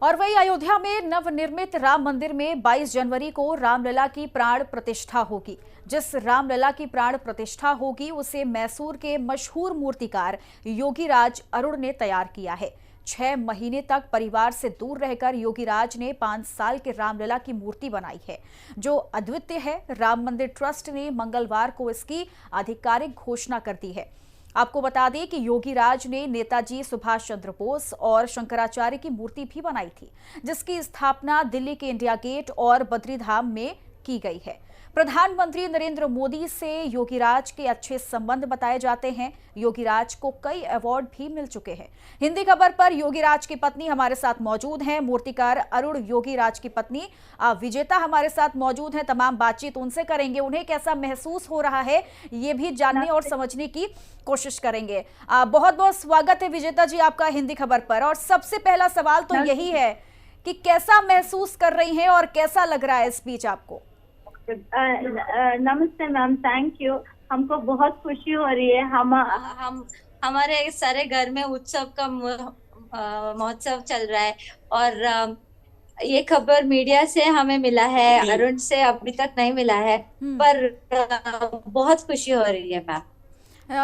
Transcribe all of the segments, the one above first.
और वही अयोध्या में नवनिर्मित राम मंदिर में 22 जनवरी को रामलला की प्राण प्रतिष्ठा होगी। जिस रामलला की प्राण प्रतिष्ठा होगी उसे मैसूर के मशहूर मूर्तिकार योगीराज अरुण ने तैयार किया है। 6 महीने तक परिवार से दूर रहकर योगीराज ने 5 साल के रामलला की मूर्ति बनाई है, जो अद्वितीय है। राम मंदिर ट्रस्ट ने मंगलवार को इसकी आधिकारिक घोषणा कर दी है। आपको बता दें कि योगीराज ने नेताजी सुभाष चंद्र बोस और शंकराचार्य की मूर्ति भी बनाई थी, जिसकी स्थापना दिल्ली के इंडिया गेट और बद्रीधाम में की गई है। प्रधानमंत्री नरेंद्र मोदी से योगीराज के अच्छे संबंध बताए जाते हैं। योगीराज को कई अवार्ड भी मिल चुके हैं। हिंदी खबर पर योगीराज की पत्नी हमारे साथ मौजूद हैं। मूर्तिकार अरुण योगीराज की पत्नी विजेता हमारे साथ मौजूद हैं। तमाम बातचीत उनसे करेंगे। उन्हें कैसा महसूस हो रहा है ये भी जानने और समझने की कोशिश करेंगे। बहुत बहुत स्वागत है विजेता जी आपका हिंदी खबर पर। और सबसे पहला सवाल तो यही है कि कैसा महसूस कर रही हैं और कैसा लग रहा है स्पीच आपको? नमस्ते मैम, थैंक यू। हमको बहुत खुशी हो रही है। हम हमारे सारे घर में उत्सव का महोत्सव चल रहा है और ये खबर मीडिया से हमें मिला है, अरुण से अभी तक नहीं मिला है, पर बहुत खुशी हो रही है मैम।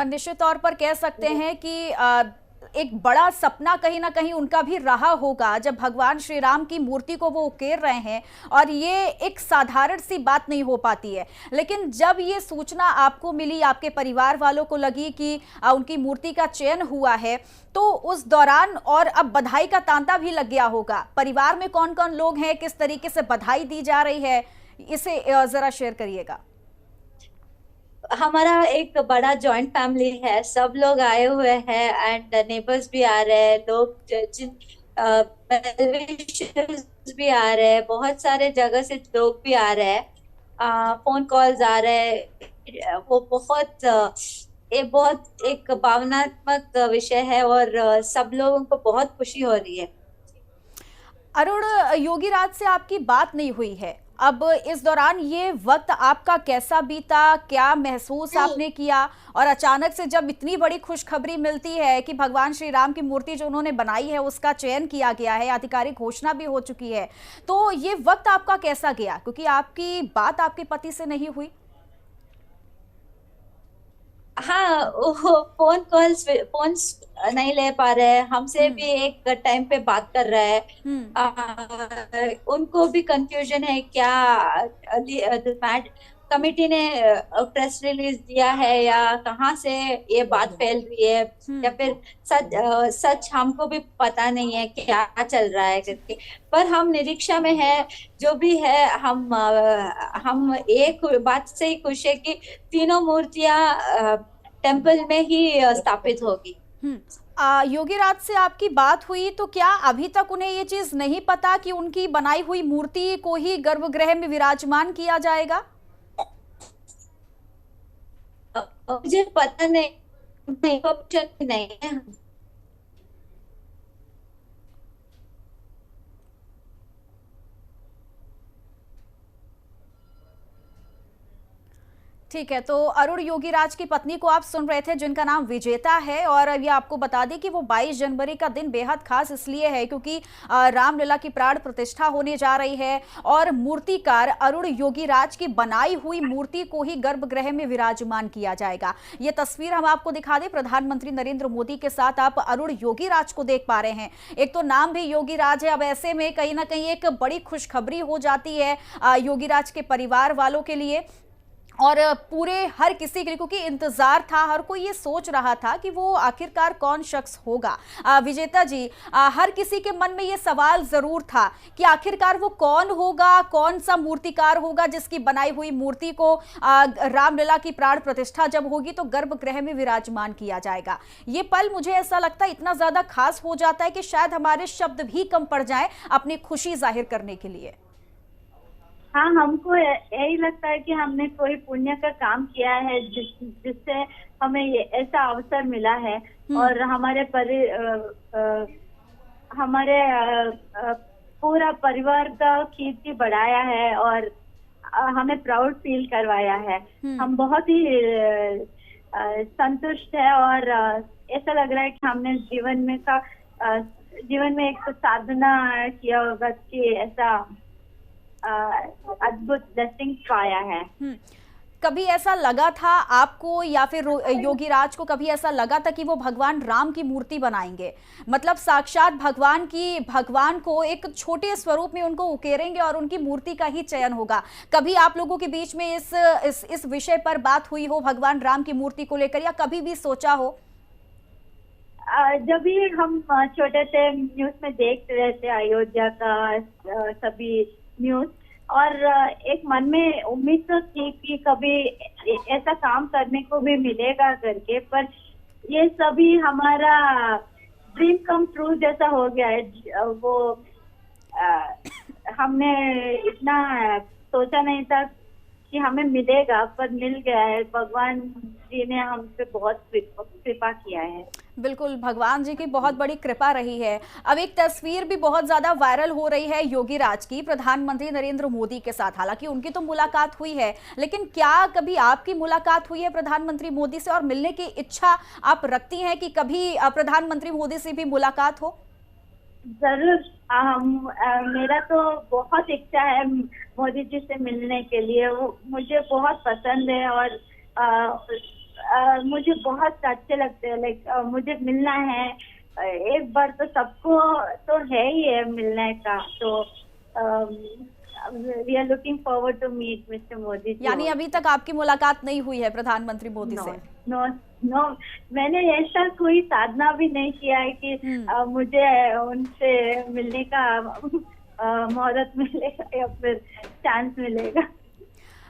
निश्चित तौर पर कह सकते हैं कि एक बड़ा सपना कहीं ना कहीं उनका भी रहा होगा जब भगवान श्री राम की मूर्ति को वो उकेर रहे हैं, और ये एक साधारण सी बात नहीं हो पाती है। लेकिन जब ये सूचना आपको मिली, आपके परिवार वालों को लगी कि उनकी मूर्ति का चयन हुआ है, तो उस दौरान और अब बधाई का तांता भी लग गया होगा। परिवार में कौन कौन लोग हैं, किस तरीके से बधाई दी जा रही है, इसे जरा शेयर करिएगा। हमारा एक बड़ा जॉइंट फैमिली है, सब लोग आए हुए हैं एंड नेबर्स भी आ रहे हैं, लोग जिन भी आ रहे हैं, बहुत सारे जगह से लोग भी आ रहे हैं, फोन कॉल्स आ रहे हैं। वो बहुत एक भावनात्मक विषय है और सब लोगों को बहुत खुशी हो रही है। अरुण, योगीराज से आपकी बात नहीं हुई है, अब इस दौरान ये वक्त आपका कैसा बीता, क्या महसूस आपने किया? और अचानक से जब इतनी बड़ी खुशखबरी मिलती है कि भगवान श्री राम की मूर्ति जो उन्होंने बनाई है उसका चयन किया गया है, आधिकारिक घोषणा भी हो चुकी है, तो ये वक्त आपका कैसा गया? क्योंकि आपकी बात आपके पति से नहीं हुई। हाँ, वो फोन नहीं ले पा रहे हैं, हमसे भी एक टाइम पे बात कर रहा है। उनको भी कंफ्यूजन है क्या कमिटी ने प्रेस रिलीज दिया है या कहाँ से ये बात फैल रही है, या फिर सच हमको भी पता नहीं है क्या चल रहा है करके। पर हम निरीक्षा में है, जो भी है हम एक बात से ही खुश है कि तीनों मूर्तियां टेम्पल में ही स्थापित होगी। योगीराज से आपकी बात हुई तो क्या अभी तक उन्हें ये चीज नहीं पता कि उनकी बनाई हुई मूर्ति को ही गर्भगृह में विराजमान किया जाएगा? मुझे पता नहीं है। ठीक है, तो अरुण योगीराज की पत्नी को आप सुन रहे थे, जिनका नाम विजेता है। और ये आपको बता दें कि वो 22 जनवरी का दिन बेहद खास इसलिए है क्योंकि रामलला की प्राण प्रतिष्ठा होने जा रही है और मूर्तिकार अरुण योगीराज की बनाई हुई मूर्ति को ही गर्भगृह में विराजमान किया जाएगा। ये तस्वीर हम आपको दिखा दें, प्रधानमंत्री नरेंद्र मोदी के साथ आप अरुण योगीराज को देख पा रहे हैं। एक तो नाम भी योगीराज है, अब ऐसे में कहीं ना कहीं एक बड़ी खुशखबरी हो जाती है योगीराज के परिवार वालों के लिए और पूरे हर किसी के लिए, क्योंकि इंतजार था, हर कोई ये सोच रहा था कि वो आखिरकार कौन शख्स होगा। विजेता जी, हर किसी के मन में ये सवाल जरूर था कि आखिरकार वो कौन होगा, कौन सा मूर्तिकार होगा जिसकी बनाई हुई मूर्ति को रामलला की प्राण प्रतिष्ठा जब होगी तो गर्भगृह में विराजमान किया जाएगा। ये पल मुझे ऐसा लगता है इतना ज्यादा खास हो जाता है कि शायद हमारे शब्द भी कम पड़ जाएं अपनी खुशी जाहिर करने के लिए। हाँ, हमको यही लगता है कि हमने कोई पुण्य का काम किया है जिससे हमें ये ऐसा अवसर मिला है और हमारे पूरा परिवार का कीर्ति बढ़ाया है और हमें प्राउड फील करवाया है। हम बहुत ही संतुष्ट है और ऐसा लग रहा है कि हमने जीवन में का जीवन में एक तो साधना किया होगा कि ऐसा अद्भुत ब्लेसिंग पाया है। कभी ऐसा लगा था आपको या फिर योगी राज को कभी ऐसा लगा था कि वो भगवान राम की मूर्ति बनाएंगे, मतलब साक्षात भगवान को एक छोटे स्वरूप में उनको उकेरेंगे और उनकी मूर्ति का ही चयन होगा? कभी आप लोगों के बीच में इस विषय पर बात हुई हो भगवान राम की मूर्ति को लेकर, या कभी भी सोचा हो? जब भी हम छोटे थे न्यूज में देखते रहते अयोध्या का सभी न्यूज, और एक मन में उम्मीद तो थी कि कभी ऐसा काम करने को भी मिलेगा करके, पर ये सभी हमारा ड्रीम कम ट्रू जैसा हो गया है। वो हमने इतना सोचा नहीं था कि हमें मिलेगा, पर मिल गया है। भगवान जी ने हम पे बहुत कृपा किया है। बिल्कुल, भगवान जी की बहुत बड़ी कृपा रही है। अब एक तस्वीर भी बहुत ज्यादा वायरल हो रही है योगी राज की प्रधानमंत्री नरेंद्र मोदी के साथ। हालांकि उनकी तो मुलाकात हुई है, लेकिन क्या कभी आपकी मुलाकात हुई है प्रधानमंत्री मोदी से, और मिलने की इच्छा आप रखती हैं कि कभी प्रधानमंत्री मोदी से भी मुलाकात हो? जरूर। मेरा तो बहुत इच्छा है मोदी जी से मिलने के लिए। वो मुझे बहुत पसंद है और मुझे बहुत अच्छे लगते हैं। लाइक मुझे मिलना है एक बार, तो सबको तो है ही है मिलने का। तो we are looking forward to meet Mr Modi ji. यानी अभी तक आपकी मुलाकात नहीं हुई है प्रधानमंत्री मोदी से? नो, मैंने ऐसा कोई साधना भी नहीं किया है कि मुझे उनसे मिलने का मोहलत मिलेगा या फिर चांस मिलेगा।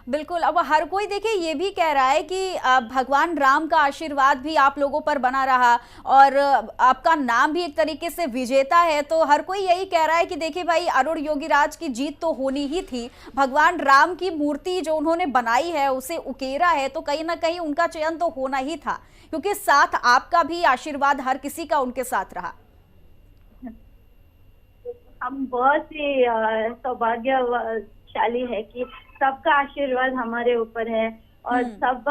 बिल्कुल। अब हर कोई देखिए ये भी कह रहा है कि भगवान राम का आशीर्वाद भी आप लोगों पर बना रहा, और आपका नाम भी एक तरीके से विजेता है। तो हर कोई यही कह रहा है कि देखिए भाई, अरुण योगीराज की जीत तो होनी ही थी। भगवान राम की मूर्ति जो उन्होंने बनाई है, उसे उकेरा है, तो कहीं ना कहीं उनका चयन तो होना ही था, क्योंकि साथ आपका भी आशीर्वाद हर किसी का उनके साथ रहा। हम बहुत ही सौभाग्यशाली है कि सबका आशीर्वाद हमारे ऊपर है, और सब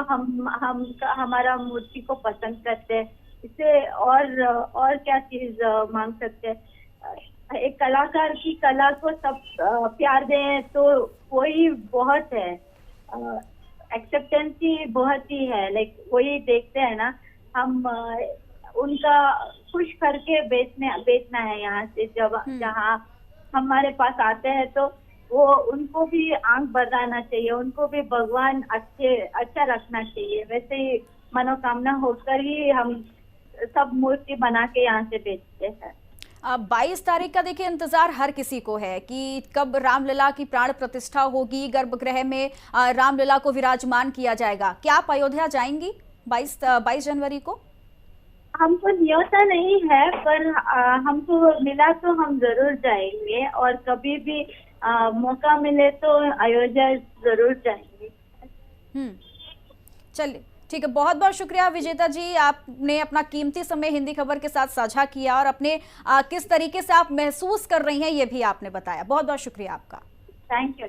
हमारा मूर्ति को पसंद करते हैं। इसे और क्या चीज मांग सकते हैं। एक कलाकार की कला को सब प्यार दें तो वही बहुत है। एक्सेप्टेंसी बहुत ही है। लाइक वही देखते हैं ना हम, उनका खुश करके बेचना है यहाँ से। जब जहाँ हमारे पास आते हैं तो वो उनको भी आंख बढ़ाना चाहिए, उनको भी भगवान अच्छा रखना चाहिए। वैसे ही मनोकामना होकर ही हम सब मूर्ति बना के यहाँ से बेचते हैं। 22 तारीख का देखिए इंतजार हर किसी को है कि कब रामलला की प्राण प्रतिष्ठा होगी, गर्भगृह में रामलला को विराजमान किया जाएगा। क्या आप अयोध्या जाएंगी 22 जनवरी को? हमको न्योता नहीं है, पर हमको मिला तो हम जरूर जाएंगे, और कभी भी मौका मिले तो अयोध्या जरूर जाएंगे। चलिए ठीक है, बहुत बहुत शुक्रिया विजेता जी, आपने अपना कीमती समय हिंदी खबर के साथ साझा किया, और अपने किस तरीके से आप महसूस कर रही हैं ये भी आपने बताया। बहुत बहुत शुक्रिया आपका। Thank you.